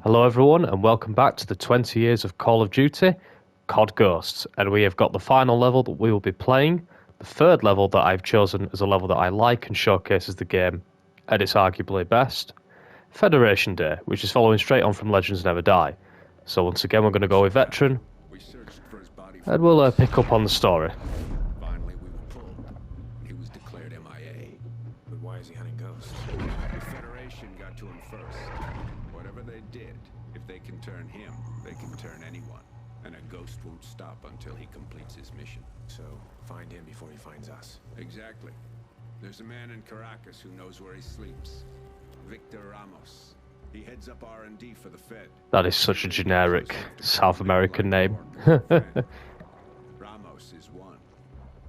Hello everyone and welcome back to the 20 years of Call of Duty, COD Ghosts, and we have got the final level that we will be playing, the third level that I've chosen as a level that I like and showcases the game at its arguably best, Federation Day, which is following straight on from Legends Never Die. So once again we're going to go with Veteran, and we'll pick up on the story. Finally, we were pulled. He was declared MIA. But why is he hunting ghosts? The Federation got to him first. Whatever they did, if they can turn him, they can turn anyone. And a ghost won't stop until he completes his mission. So, find him before he finds us. Exactly. There's a man in Caracas who knows where he sleeps. Victor Ramos. He heads up R&D for the Fed. That is such a generic South American name. Ramos is one.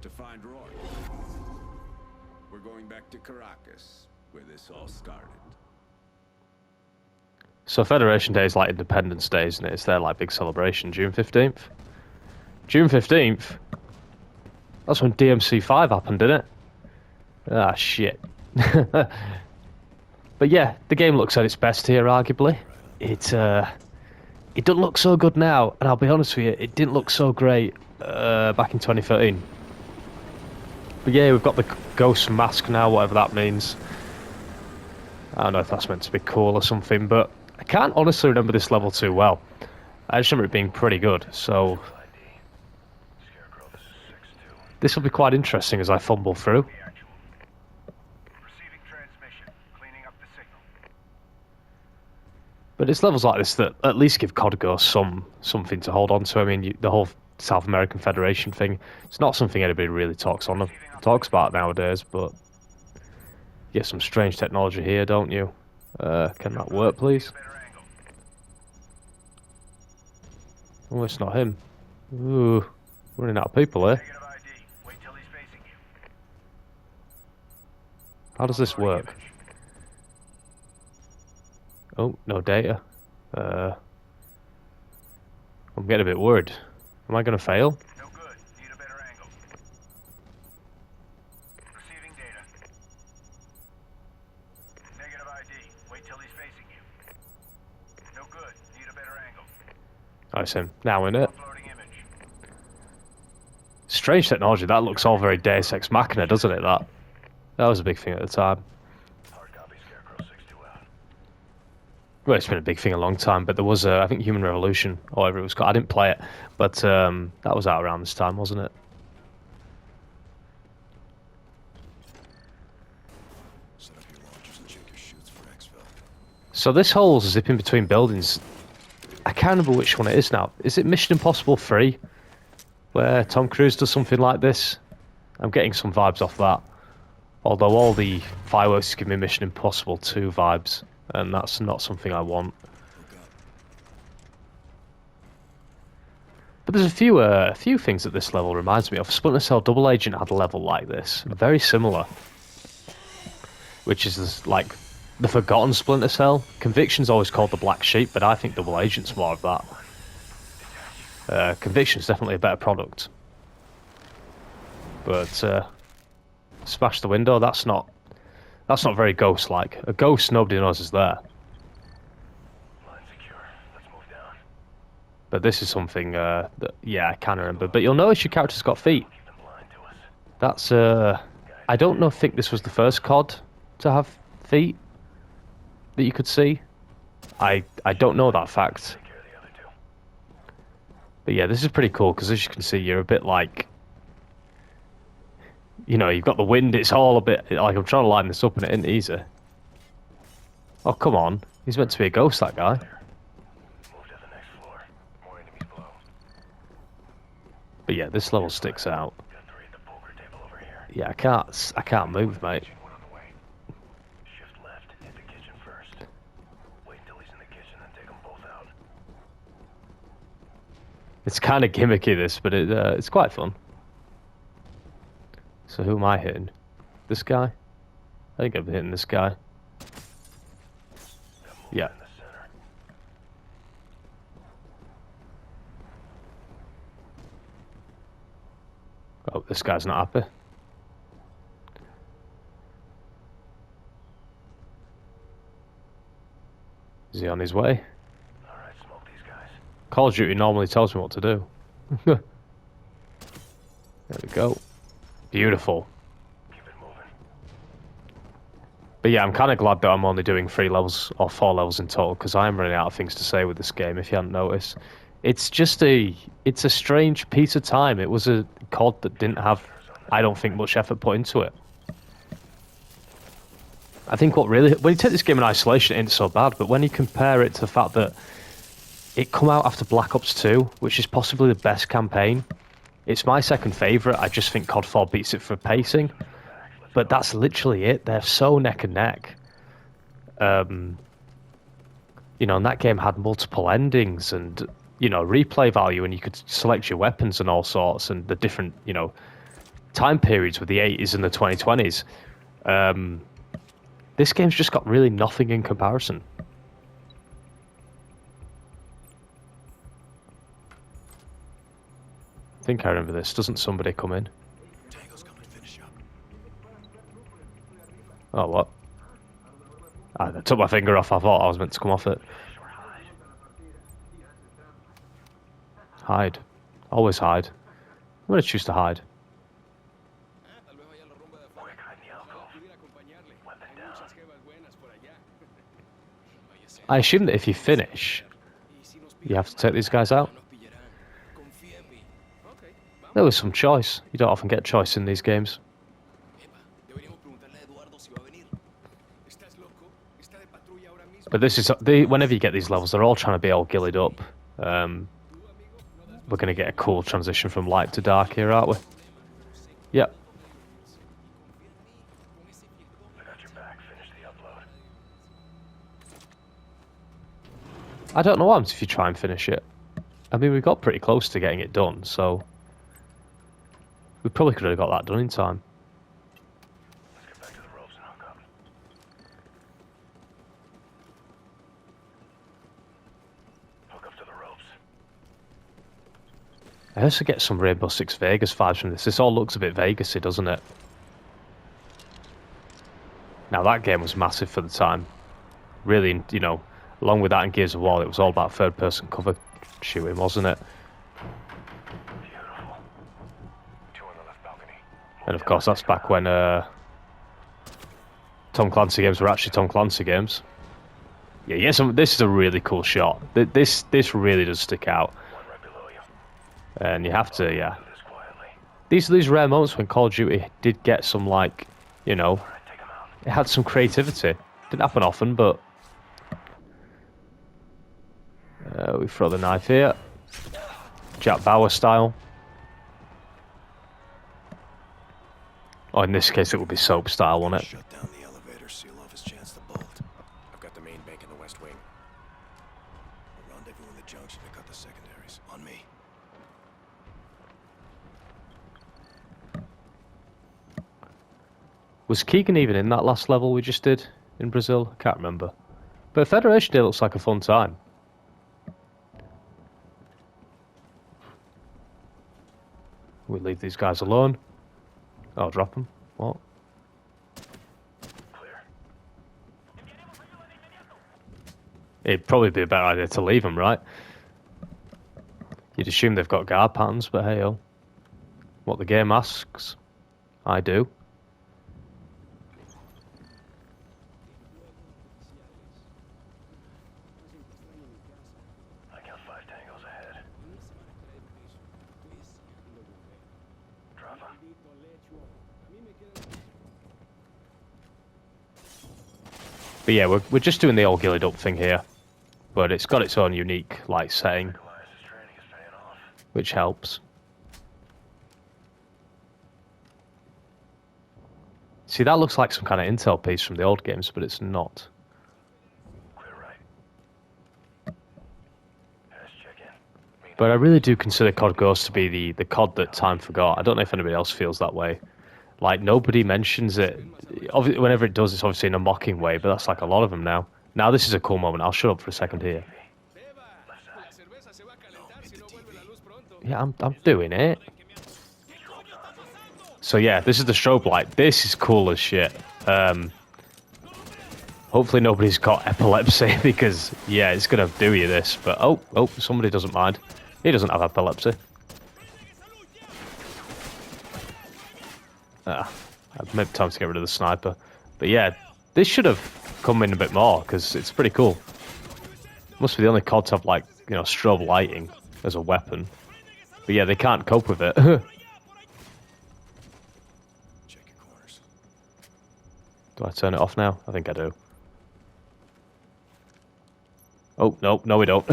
To find Roy. We're going back to Caracas, where this all started. So Federation Day is like Independence Day, isn't it? It's their like big celebration, June 15th. June 15th? That's when DMC5 happened, didn't it? Ah, shit. But yeah, the game looks at its best here, arguably. It doesn't look so good now, and I'll be honest with you, it didn't look so great back in 2013. But yeah, we've got the ghost mask now, whatever that means. I don't know if that's meant to be cool or something, but I can't honestly remember this level too well. I just remember it being pretty good, so this will be quite interesting as I fumble through. But it's levels like this that at least give COD Ghosts something to hold on to. I mean, the whole South American Federation thing, it's not something anybody really talks about nowadays, but you get some strange technology here, don't you? Can that work, please? Oh, it's not him. Ooh, running out of people here. How does this work? Oh, no data. I'm getting a bit worried. Am I going to fail? No good. Need a better angle. Receiving data. Negative ID. Wait till he's facing you. No good. Need a better angle. I see him. Now in it. Uploading image. Strange technology. That looks all very Deus Ex Machina, doesn't it? That was a big thing at the time. Hard copy. Scarecrow 6-2 out. Well, it's been a big thing a long time, but there was, I think, Human Revolution, or whatever it was called. I didn't play it, but that was out around this time, wasn't it? Set up your launchers and check your chutes for exfil. So this whole zipping between buildings, I can't remember which one it is now. Is it Mission Impossible 3, where Tom Cruise does something like this? I'm getting some vibes off that. Although all the fireworks give me Mission Impossible 2 vibes, and that's not something I want. But there's a few things that this level reminds me of. Splinter Cell Double Agent had a level like this, very similar, which is this, like the forgotten Splinter Cell. Conviction's always called the Black Sheep, but I think Double Agent's more of that. Conviction's definitely a better product. But smash the window. That's not very ghost-like. A ghost nobody knows is there. Line secure. Let's move down. But this is something that, yeah, I can remember. But you'll notice your character's got feet. Keep them blind to us. That's, I don't know, think this was the first COD to have feet that you could see. I don't know that fact. Take care of the other two. But yeah, this is pretty cool, because as you can see, you're a bit like... You know, you've got the wind, it's all a bit... Like, I'm trying to line this up and it isn't easy. Oh, come on. He's meant to be a ghost, that guy. Move to the next floor. More enemies below. But yeah, this level sticks out. Got 3 at the poker table over here. Yeah, I can't move, mate. One on the way. Shift left. Hit the kitchen first. Wait till he's in the kitchen, then take them both out. It's kind of gimmicky, this, but it's quite fun. So who am I hitting? This guy? I think I'm hitting this guy. Yeah. In the center. Oh, this guy's not happy. Is he on his way? Call of Duty normally tells me what to do. There we go. Beautiful. Keep it moving. But yeah, I'm kind of glad that I'm only doing 3 levels or 4 levels in total, because I am running out of things to say with this game, if you hadn't noticed. It's just it's a strange piece of time. It was a COD that didn't have, I don't think, much effort put into it. I think what really, when you take this game in isolation, it ain't so bad, but when you compare it to the fact that it come out after Black Ops 2, which is possibly the best campaign, it's my second favourite. I just think COD 4 beats it for pacing, but that's literally it. They're so neck and neck. You know, and that game had multiple endings and, you know, replay value, and you could select your weapons and all sorts, and the different, you know, time periods with the 80s and the 2020s. This game's just got really nothing in comparison. I think I remember this. Doesn't somebody come in? Tango's coming to finish up. Oh, what? I took my finger off. I thought I was meant to come off it. Hide. Always hide. I'm going to choose to hide. Quick, hide in the alcove. Weapon down. I assume that if you finish, you have to take these guys out. There was some choice. You don't often get choice in these games. But this is whenever you get these levels, they're all trying to be all gillied up. We're going to get a cool transition from light to dark here, aren't we? Yep. I got your back. Finish the upload. I don't know what happens if you try and finish it. I mean, we got pretty close to getting it done, so we probably could have got that done in time. Let's get back to the ropes and hook up. Hook up to the ropes. I also get some Rainbow Six Vegas vibes from this. This all looks a bit Vegas-y, doesn't it? Now, that game was massive for the time. Really, you know, along with that and Gears of War, it was all about third-person cover shooting, wasn't it? Beautiful. 2 on the left balcony. And of course, that's back when Tom Clancy games were actually Tom Clancy games. Yeah, yes, this is a really cool shot. This really does stick out. One right below you. And you have to, yeah. Do this quietly. These are these rare moments when Call of Duty did get some, like, you know, Alright, take him out. it had some creativity. Didn't happen often, but we throw the knife here. Jack Bauer style. Or in this case, it would be soap style, wouldn't it? Shut down the elevator, seal off his chance to bolt. I've got the main bank in the west wing. We'll rendezvous in the junction to cut the secondaries. On me. Was Keegan even in that last level we just did in Brazil? I can't remember. But Federation Day looks like a fun time. We leave these guys alone. Oh, drop them. What? Clear. It'd probably be a better idea to leave them, right? You'd assume they've got guard patterns, but hey, oh. What the game asks, I do. I count 5 tangos ahead. Drop him. But yeah, we're just doing the old gillied up thing here. But it's got its own unique, like, setting, Elias's training is paying off. which helps. See, that looks like some kind of intel piece from the old games, but it's not. Clear right. Let's check in. But I really do consider COD Ghost to be the COD that time forgot. I don't know if anybody else feels that way. Like, nobody mentions it. Whenever it does, it's obviously in a mocking way, but that's like a lot of them now. Now, this is a cool moment. I'll shut up for a second here. Yeah, I'm doing it. So yeah, this is the strobe light. This is cool as shit. Hopefully nobody's got epilepsy because, yeah, it's going to do you this. But, oh, somebody doesn't mind. He doesn't have epilepsy. Maybe time to get rid of the sniper. But yeah, this should have come in a bit more because it's pretty cool. Must be the only COD to have, like, you know, strobe lighting as a weapon. But yeah, they can't cope with it. Check your corners. Do I turn it off now? I think I do. Oh, no, we don't.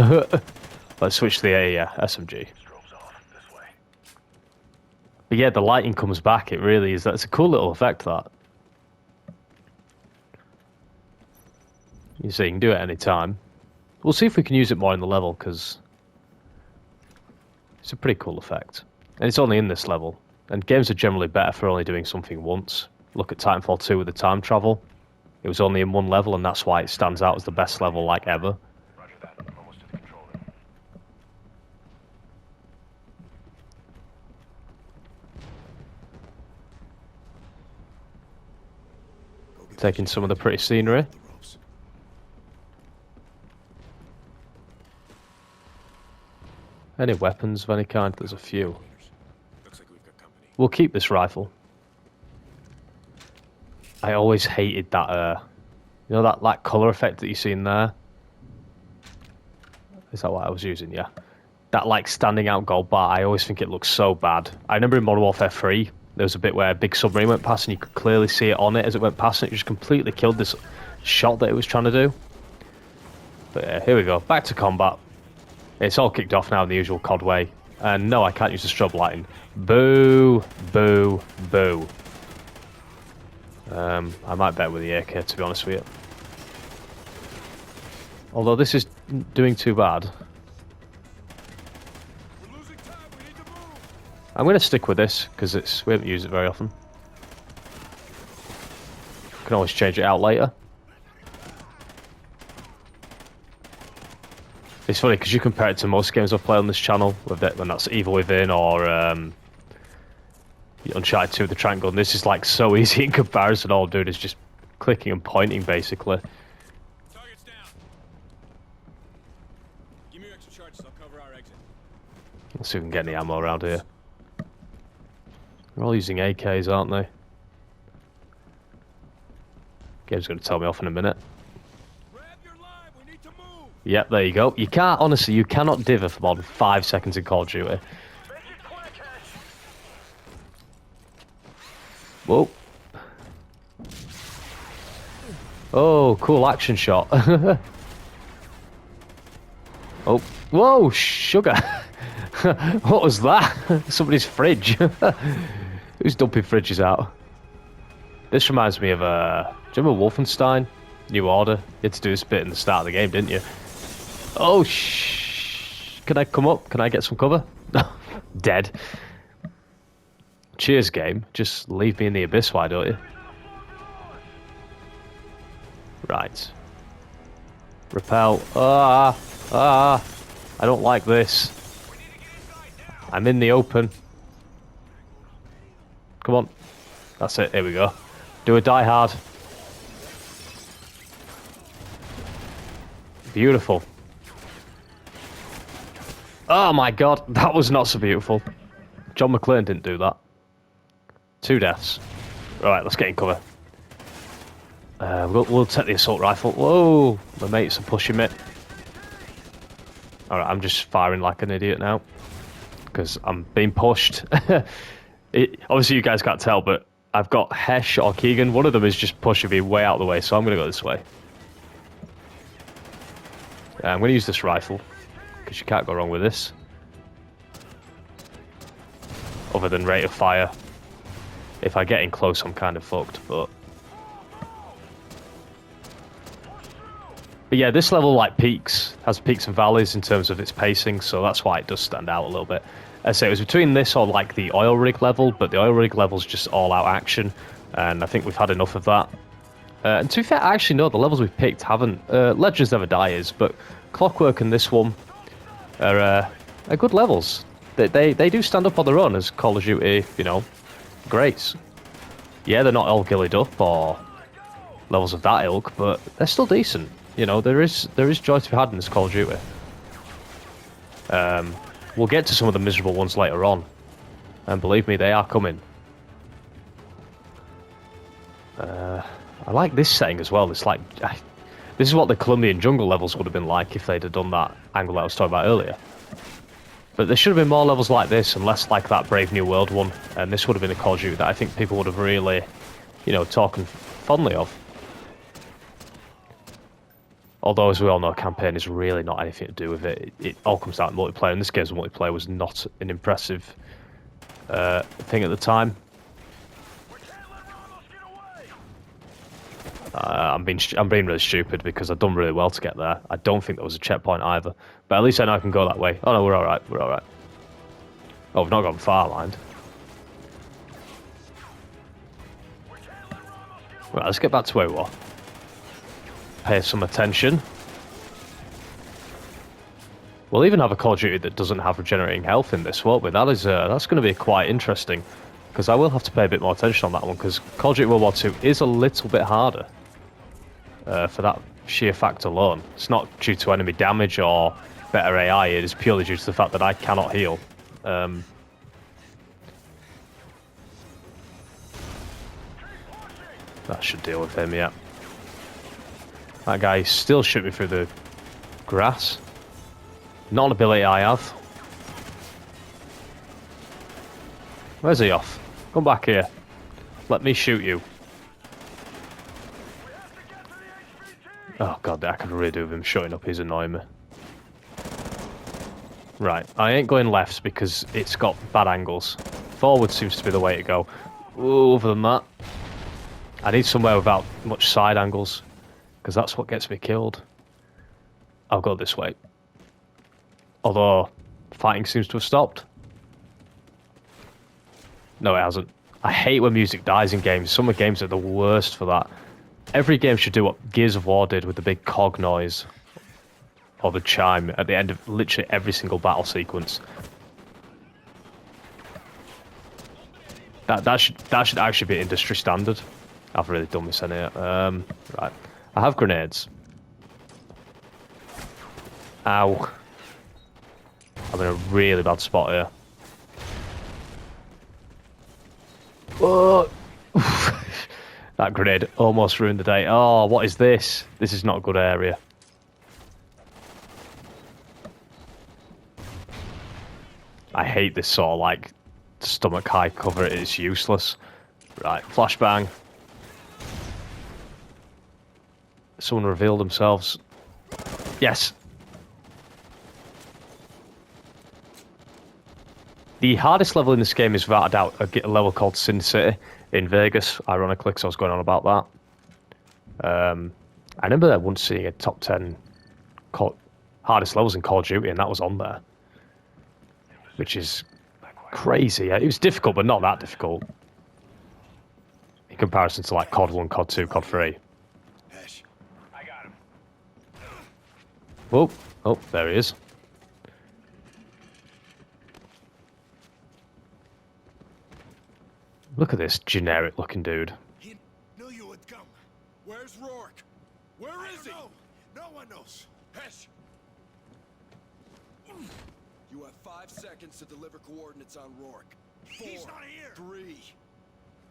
Let's switch to the SMG. Strobe's off. This way. But yeah, the lighting comes back. It really is. That's a cool little effect, that. You see, you can do it any time. We'll see if we can use it more in the level, because it's a pretty cool effect. And it's only in this level. And games are generally better for only doing something once. Look at Titanfall 2 with the time travel. It was only in one level, and that's why it stands out as the best level, like, ever. Roger that. Almost to the control room. Go get Taking some of the pretty scenery. the ropes. Any weapons of any kind? There's a few. Looks like we've got company. We'll keep this rifle. I always hated that, you know, that colour effect that you see in there? Is that what I was using? Yeah. That, like, standing out gold bar, I always think it looks so bad. I remember in Modern Warfare 3, there was a bit where a big submarine went past and you could clearly see it on it as it went past, and it just completely killed this shot that it was trying to do. But yeah, here we go. Back to combat. It's all kicked off now in the usual COD way. And no, I can't use the strobe lighting. Boo, boo, boo. I might bet with the AK, to be honest with you. Although this is doing too bad. We're losing time. We need to move. I'm going to stick with this, because we haven't used it very often. Can always change it out later. It's funny, because you compare it to most games I've played on this channel, when that's Evil Within or Uncharted 2 with the triangle, and this is like so easy in comparison. All I'm doing is just clicking and pointing, basically. Target's down. Give me your extra charges. I'll cover our exit. Let's see if we can get any ammo around here. They're all using AKs, aren't they? Game's going to tell me off in a minute. Grab your line. We need to move. Yep, there you go. You can't, honestly, you cannot dither for more than 5 seconds in Call of Duty. Make it quick, Hesh. Whoa. Oh, cool action shot. Oh, whoa, sugar. What was that? Somebody's fridge. Who's dumping fridges out? This reminds me of, do you remember Wolfenstein? New Order? You had to do this bit in the start of the game, didn't you? Oh, can I come up? Can I get some cover? Dead. Cheers, game. Just leave me in the abyss, why don't you? Right. Repel. I don't like this. I'm in the open. Come on. That's it. Here we go. Do a die hard. Beautiful. Oh my god, that was not so beautiful. John McClane didn't do that. 2 deaths. Alright, let's get in cover. We'll take the assault rifle. Whoa! My mates are pushing me. Alright, I'm just firing like an idiot now. Because I'm being pushed. Obviously you guys can't tell, but I've got Hesh or Keegan. One of them is just pushing me way out of the way, so I'm going to go this way. I'm going to use this rifle. Because you can't go wrong with this. Other than rate of fire. If I get in close, I'm kind of fucked, but yeah, this level like has peaks and valleys in terms of its pacing, so that's why it does stand out a little bit. I say it was between this or like the oil rig level, but the oil rig level's just all out action, and I think we've had enough of that. And to be fair, actually no, the levels we've picked haven't. Legends Never Die is, but Clockwork and this one are good levels. They do stand up on their own as Call of Duty, you know, greats. Yeah, they're not all gillied up or levels of that ilk, but they're still decent. You know, there is joy to be had in this Call of Duty. We'll get to some of the miserable ones later on, and believe me, they are coming. I like this setting as well. It's like this is what the Colombian jungle levels would have been like if they'd have done that angle that I was talking about earlier. But there should have been more levels like this and less like that Brave New World one, and this would have been a Call of Duty that I think people would have really, you know, talking fondly of. Although, as we all know, campaign is really not anything to do with it. It all comes down to multiplayer, and this game's multiplayer was not an impressive thing at the time. I'm being really stupid because I've done really well to get there. I don't think there was a checkpoint either, but at least I know I can go that way. Oh no, we're all right. We're all right. Oh, we've not gone far, mind. Right, let's get back to where we were. Pay some attention. We'll even have a Call of Duty that doesn't have regenerating health in this, won't we? That's going to be quite interesting, because I will have to pay a bit more attention on that one, because Call of Duty World War II is a little bit harder for that sheer fact alone. It's not due to enemy damage or better AI, it is purely due to the fact that I cannot heal. That should deal with him, yeah. That guy still shooting me through the grass. Not an ability I have. Where's he off? Come back here. Let me shoot you. Oh god, I could really do with him shutting up. He's annoying me. Right, I ain't going left because it's got bad angles. Forward seems to be the way to go. Ooh, other than that, I need somewhere without much side angles, because that's what gets me killed. I'll go this way. Although, fighting seems to have stopped. No, it hasn't. I hate when music dies in games. Some of the games are the worst for that. Every game should do what Gears of War did with the big cog noise. Or the chime at the end of literally every single battle sequence. That should actually be industry standard. I've really done this in here. Right. I have grenades. Ow. I'm in a really bad spot here. Oh. That grenade almost ruined the day. Oh, what is this? This is not a good area. I hate this sort of like stomach high cover. It's useless. Right, flashbang. Someone revealed themselves. Yes. The hardest level in this game is without a doubt a level called Sin City in Vegas, ironically, because I was going on about that. I remember once seeing a top 10 hardest levels in Call of Duty, and that was on there. Which is crazy. It was difficult, but not that difficult. In comparison to like COD 1, COD 2, COD 3. I got him. Oh, oh, there he is. Look at this generic looking dude. He knew you would come. Where's Rourke? Where is he? No one knows. Hesh. You have 5 seconds to deliver coordinates on Rourke. 4, He's not here. 3.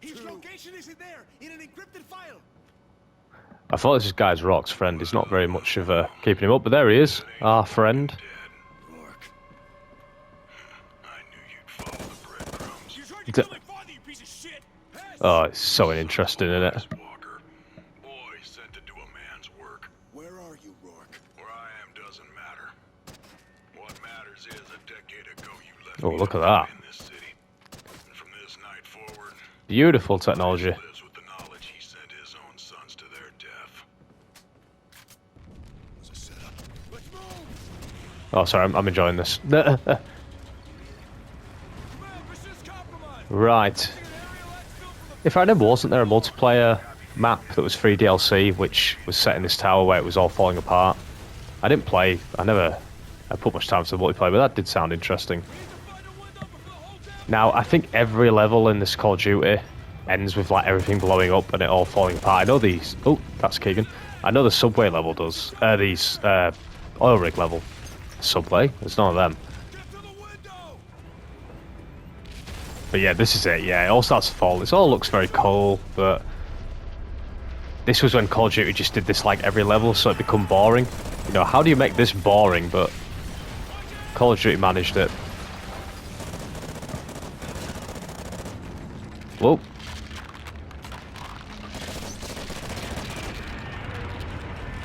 His 2. location isn't there in an encrypted file. I thought this guy's Rock's friend. He's not very much of keeping him up, but there he is, our friend. Rourke. I knew you'd follow the breadcrumbs. You tried to kill my father, you piece of shit. Oh, it's so interesting, isn't it? Walker. Boy sent to do a man's work. Where are you, Rourke? Where I am doesn't matter. What matters is a decade ago you left Oh, me look at alive that. in this city. And from this night forward, Beautiful technology. lives with the knowledge he sent his own sons to their death. It was a setup. Let's move. Oh, sorry, I'm enjoying this. Command, mission's compromised. Right. If I remember, wasn't there a multiplayer map that was free DLC, which was set in this tower where it was all falling apart? I didn't play. I put much time into the multiplayer, but that did sound interesting. Now, I think every level in this Call of Duty ends with like everything blowing up and it all falling apart. I know these. Oh, that's Keegan. I know the subway level does. These oil rig level. Subway. There's none of them. Get to the window! But yeah, this is it. Yeah, it all starts to fall. This all looks very cool, but this was when Call of Duty just did this like every level, so it become boring. You know, how do you make this boring? But Call of Duty managed it. Whoa.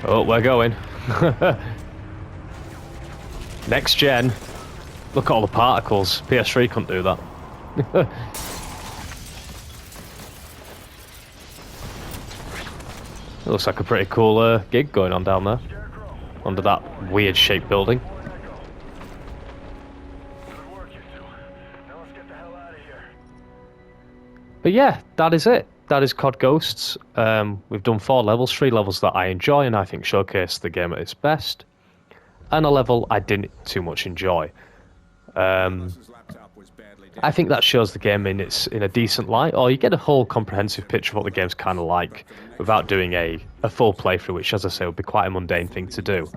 Oh, we're going. Next gen. Look at all the particles. PS3 couldn't do that. It looks like a pretty cool gig going on down there. Under that weird shaped building. Good work, you two. Now let's get the hell out of here. But yeah, that is it. That is COD Ghosts. We've done 4 levels, 3 levels that I enjoy and I think showcase the game at its best, and a level I didn't too much enjoy. His laptop was badly I think that shows the game in a decent light, or you get a whole comprehensive picture of what the game's kind of like without doing a full playthrough, which, as I say, would be quite a mundane thing to do.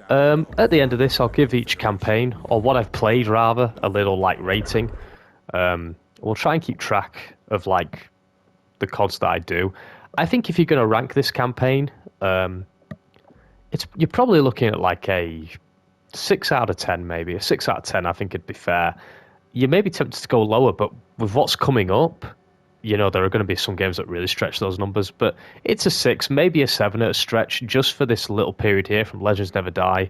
At the end of this, I'll give each campaign, or what I've played rather, a little like rating. We'll try and keep track of like the CODs that I do. I think if you're going to rank this campaign, you're probably looking at like a 6 out of 10, maybe a 6 out of 10. I think it'd be fair. You may be tempted to go lower, but with what's coming up, you know, there are going to be some games that really stretch those numbers. But it's a 6, maybe a 7 at a stretch, just for this little period here from Legends Never Die.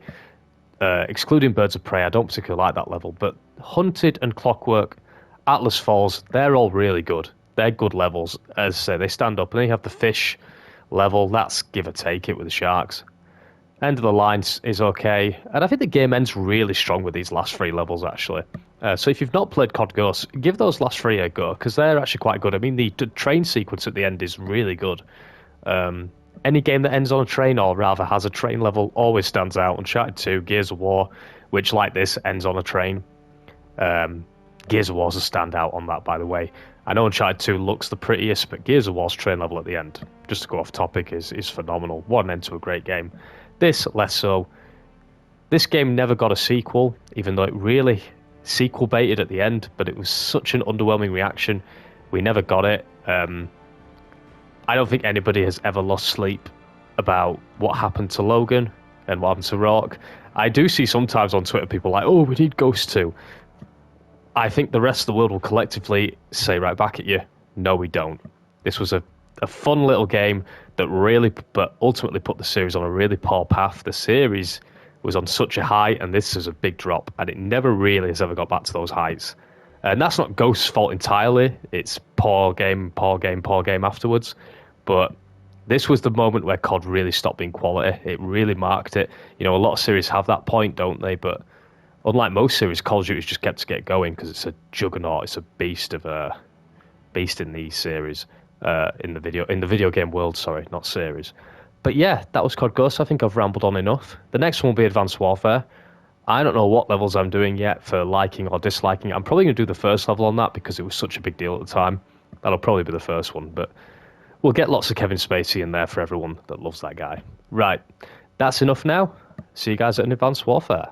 Excluding Birds of Prey, I don't particularly like that level. But Hunted and Clockwork, Atlas Falls, they're all really good. They're good levels. As I say, they stand up. And then you have the fish level. That's give or take it with the sharks. End of the line is okay. And I think the game ends really strong with these last 3 levels, actually. So if you've not played COD Ghosts, give those last 3 a go, because they're actually quite good. I mean, the train sequence at the end is really good. Any game that ends on a train, or rather has a train level, always stands out. Uncharted 2, Gears of War, which, like this, ends on a train. Gears of War's a standout on that, by the way. I know Uncharted 2 looks the prettiest, but Gears of War's train level at the end, just to go off topic, is phenomenal. What an end to a great game. This, less so. This game never got a sequel, even though it really sequel baited at the end, but it was such an underwhelming reaction. We never got it. I don't think anybody has ever lost sleep about what happened to Logan and what happened to Rourke. I do see sometimes on Twitter people like, oh, we need Ghost 2. I think the rest of the world will collectively say right back at you, no, we don't. This was a fun little game that really, but ultimately put the series on a really poor path. The series was on such a high, and this is a big drop, and it never really has ever got back to those heights. And that's not Ghost's fault entirely. It's poor game afterwards. But this was the moment where COD really stopped being quality. It really marked it. You know, a lot of series have that point, don't they? But unlike most series, Call of Duty's just kept to get going because it's a juggernaut. It's a beast in these series. In the video game world, sorry, not series. But yeah, that was COD Ghosts. I think I've rambled on enough. The next one will be Advanced Warfare. I don't know what levels I'm doing yet for liking or disliking. I'm probably going to do the first level on that because it was such a big deal at the time. That'll probably be the first one, but we'll get lots of Kevin Spacey in there for everyone that loves that guy. Right, that's enough now. See you guys at an Advanced Warfare.